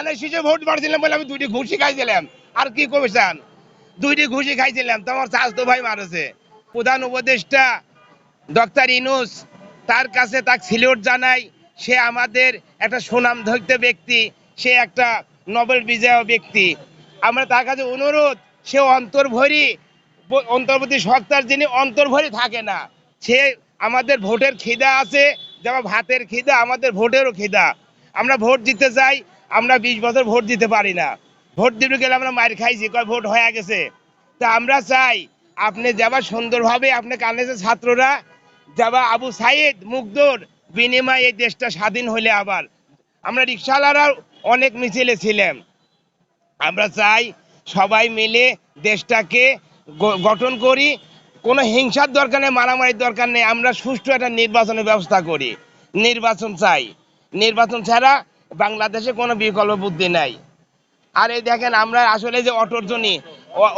ধানের শীষে ভোট পাচ্ছিলাম বলে আমি 2টি ঘুষি খাইছিলাম। আর কি করেছেন? 2টি ঘুষি খাইছিলাম, তোমার চাচতো ভাই মারেছে। প্রধান উপদেষ্টা ডক্টর ইউনূস, তার কাছে তাকে সিলিউট জানাই। সে আমাদের একটা সুনাম ধরতে ব্যক্তি, সে একটা নোবেল বিজয়ী ব্যক্তি। আমরা তার কাছে অনুরোধ, সে অন্তর্বর্তী সরকার যিনি অন্তর্ভরি থাকে না, সে আমাদের ভোটের খিদা আছে, যেমন ভাতের খিদা আমাদের ভোটেরও খিদা। আমরা ভোট দিতে চাই, আমরা 20 বছর ভোট দিতে পারি না। ভোট দিতে গেলে আমরা মার খাইছি, কয় ভোট হয়ে গেছে। তা আমরা চাই আপনি যাবা সুন্দরভাবে, আপনি কানেছে ছাত্ররা যাবা আবু সাইদ মুগ্ধর বিনিময়ে এই দেশটা স্বাধীন হইলে আবার আমরা রিক্সাওয়ালারাও অনেক মিছিলে ছিলাম। আমরা চাই সবাই মিলে দেশটাকে গঠন করি, কোনো হিংসার দরকার নেই, মারামারির দরকার নেই। আমরা সুষ্ঠু একটা নির্বাচনের ব্যবস্থা করি, নির্বাচন চাই। নির্বাচন ছাড়া বাংলাদেশে কোনো বিকল্প বুদ্ধি নাই। আর এই দেখেন আমরা আসলে যে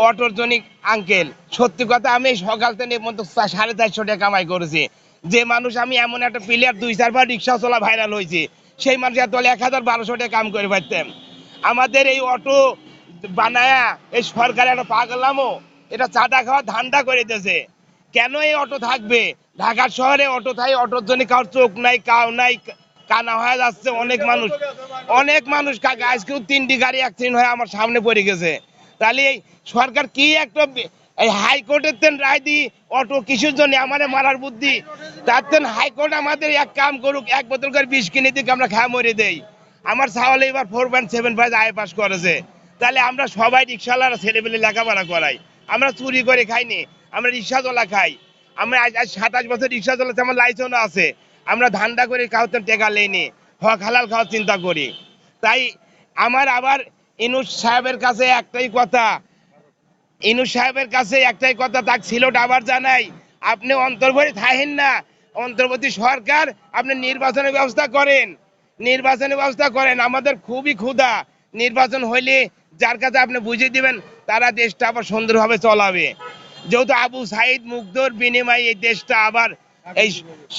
অটোর জনি আঙ্কেল, সত্যি কথা আমি সকাল থেকে 450 টাকা কামাই করেছি। যে মানুষ, আমি এমন একটা প্লেয়ার 2-4 বার রিক্সা চলা ভাইরাল হয়েছি, সেই মানুষ এত 1000-1200 টাকা কাম করে পারতাম। আমাদের এই অটো বানায়া এই সরকার একটা পাগলামো, এটা চাঁদা খাওয়া ধান্দা করে দিয়েছে। কেন এই অটো থাকবে? ঢাকার শহরে অটো থাই, অটোর জন্য কারোর চোখ নাই, কাউ নাই, কানা হয়ে যাচ্ছে অনেক মানুষ কাকা। আজকেও 3টি গাড়ি অ্যাক্সিডেন্ট হয়ে আমার সামনে পড়ে গেছে। তাহলে এই সরকার কি একটা এই হাইকোর্টের তেন রায় দি অটো কিসের জন্য আমাদের মারার বুদ্ধি? তার তেন হাইকোর্ট আমাদের এক কাম করুক, 1 বোতল করে 20 কিনে দিক, আমরা খা মরে দেই। আমার ছাওয়ালে এবার 4.75 আয় পাস করেছে। তাহলে আমরা সবাই রিক্সাওয়ালারা ছেলেপেলে লেখাপড়া করাই, আমরা চুরি করে খাইনি, আমরা রিক্সা চলা খাই। আমরা আজ 27 বছর রিক্সা চলাতে আমার লাইসেন্স আছে। আমরা ধান্দা করে কাউতে টেকা লেইনি, হক হালাল খাওয়ার চিন্তা করি। তাই আমার আবার ইউনূস সাহেবের কাছে একটাই কথা, তাকে সিলোট আবার জানাই, আপনি অন্তর্বর্তী থাকেন না, অন্তর্বর্তী সরকার আপনি নির্বাচনের ব্যবস্থা করেন। আমাদের খুবই ক্ষুধা, নির্বাচন হইলে যার কাছে আপনি বুঝিয়ে দিবেন, তারা দেশটা আবার সুন্দরভাবে চলাবে। যেহেতু আবু সাইদ মুগ্ধর বিনিময়ে এই দেশটা আবার এই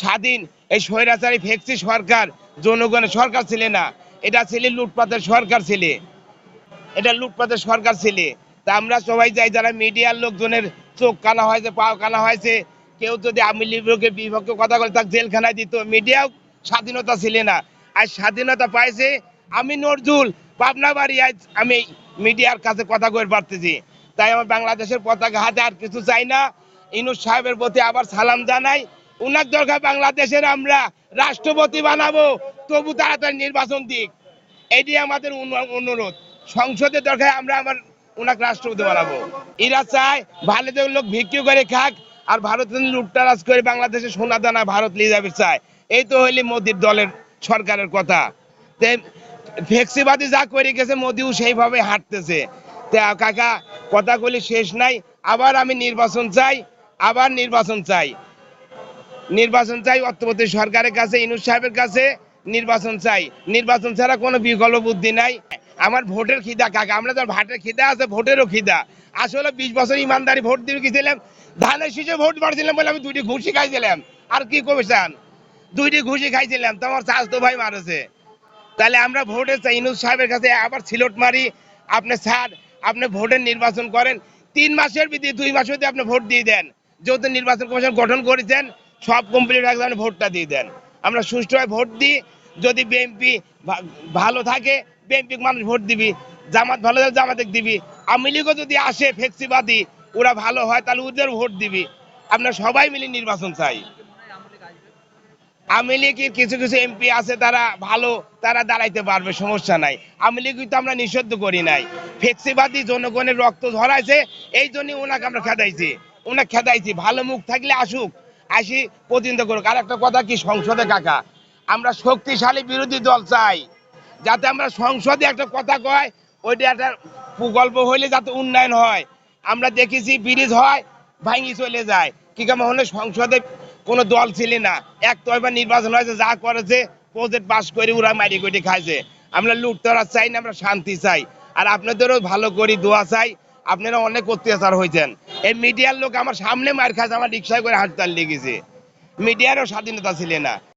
স্বাধীন, এই স্বৈরাচারী ফেক্সি সরকার জনগণের সরকার ছিল না, এটা ছিল লুটপাটের সরকার ছিল। তা আমরা সবাই যাই, যারা মিডিয়ার লোকজনের চোখ কানা হয়েছে, পাও কানা হয়েছে, কেউ যদি আওয়ামী লীগের বিপক্ষে কথা বলে তাকে জেলখানায় দিত। মিডিয়াও স্বাধীনতা ছিল না, আজ স্বাধীনতা পাইছে। আমি নজরুল পাবনা বাড়ি, আজ আমি মিডিয়ার কাছে কথা কয়ে পারতেছি। তাই আমার বাংলাদেশের পতাকা হাতে, আর কিছু চাই না। ইউনূস সাহেবের প্রতি আবার সালাম জানাই। উনার দরকার বাংলাদেশের আমরা রাষ্ট্রপতি বানাবো, তবু তাড়াতাড়ি নির্বাচন দিক, এটি আমাদের অনুরোধ। সংসদের দরকার আমরা উনাকে রাষ্ট্রপতি বানাবো। এরা চায় ভারতের লোক ভিক্ষু করে খাক, আর ভারতের লুটতারাজ করে বাংলাদেশে সোনা দানা ভারত নিয়ে যাবে চায়। এই তো হইলে মোদির দলের সরকারের কথা। ফেক্সিবাদী যা করে গেছে, মোদিও সেইভাবে হাঁটতেছে। কাকা কথাগুলি শেষ নাই। আবার আমি নির্বাচন চাই অর্থমন্ত্রী সরকারের কাছে, ইউনূস সাহেবের কাছে নির্বাচন ছাড়া কোনো বিকল্প বুদ্ধি নাই। আমার ভোটের খিদা কাকা, আমরা তো ভাটের খিদা আছে, ভোটেরও খিদা। আসলে 20 বছর ইমানদারি ভোট দিয়ে গেছিলাম, ধানের শীষে ভোট পাচ্ছিলাম বলে আমি 2টি ঘুষি খাইছিলাম। আর কি করেছেন? 2টি ঘুষি খাইছিলাম, তোমার চাচতো ভাই মারেছে। তাহলে আমরা ভোটে চাই, ইউনূস সাহেবের কাছে আবার সিলোট মারি, আপনি ভোটের নির্বাচন করেন। 3 মাসের ভিতরে 2 মাস হতে আপনি ভোট দিয়ে দেন। যেহেতু নির্বাচন কমিশন গঠন করেছেন, সব কমপ্লিট হয়ে গেলে ভোটটা দিয়ে দেন। আমরা সুষ্ঠুভাবে ভোট দিই। যদি বিএনপি ভালো থাকে, বিএনপি মানুষ ভোট দিবি। জামাত ভালো থাকে, জামাতে দিবি। আওয়ামী লীগও যদি আসে ফেক্সিবাদী, ওরা ভালো হয়, তাহলে ওদের ভোট দিবি। আমরা সবাই মিলে নির্বাচন চাই। আওয়ামী লীগের কিছু এমপি আছে, তারা ভালো, তারা দাঁড়াইতে পারবে, সমস্যা নাই। আওয়ামী লীগ তো আমরা নিষিদ্ধ করি নাই। ফেক্সিবাদী জনগণের রক্ত ঝরাইছে, এই জন্য ওনাকে আমরা খেদাইছি। ভালো মুখ থাকলে আসি প্রতিনিধিত্ব করুক। আর একটা কথা কি, সংসদে কাকা আমরা শক্তিশালী বিরোধী দল চাই, যাতে আমরা সংসদে একটা কথা কয়, ওইটা একটা প্রকল্প হইলে যাতে উন্নয়ন হয়। আমরা দেখেছি ব্রিজ হয়, ভাঙি চলে যায়। কি কারণ হলে সংসদে কোনো দল ছিল না, একবার নির্বাচন হয়েছে, যা করেছে প্রজেক্ট পাস করে ওরা মারি কোটি খাইছে। আমরা লুটতরাজ চাই না, আমরা শান্তি চাই। আর আপনাদেরও ভালো করি দোয়া চাই। আপনারা অনেক অত্যাচার হয়েছেন। এই মিডিয়ার লোক আমার সামনে মার খাইছে, আমার রিক্সায় করে হাসপাতাল লেগেছে। মিডিয়ারও স্বাধীনতা ছিল না।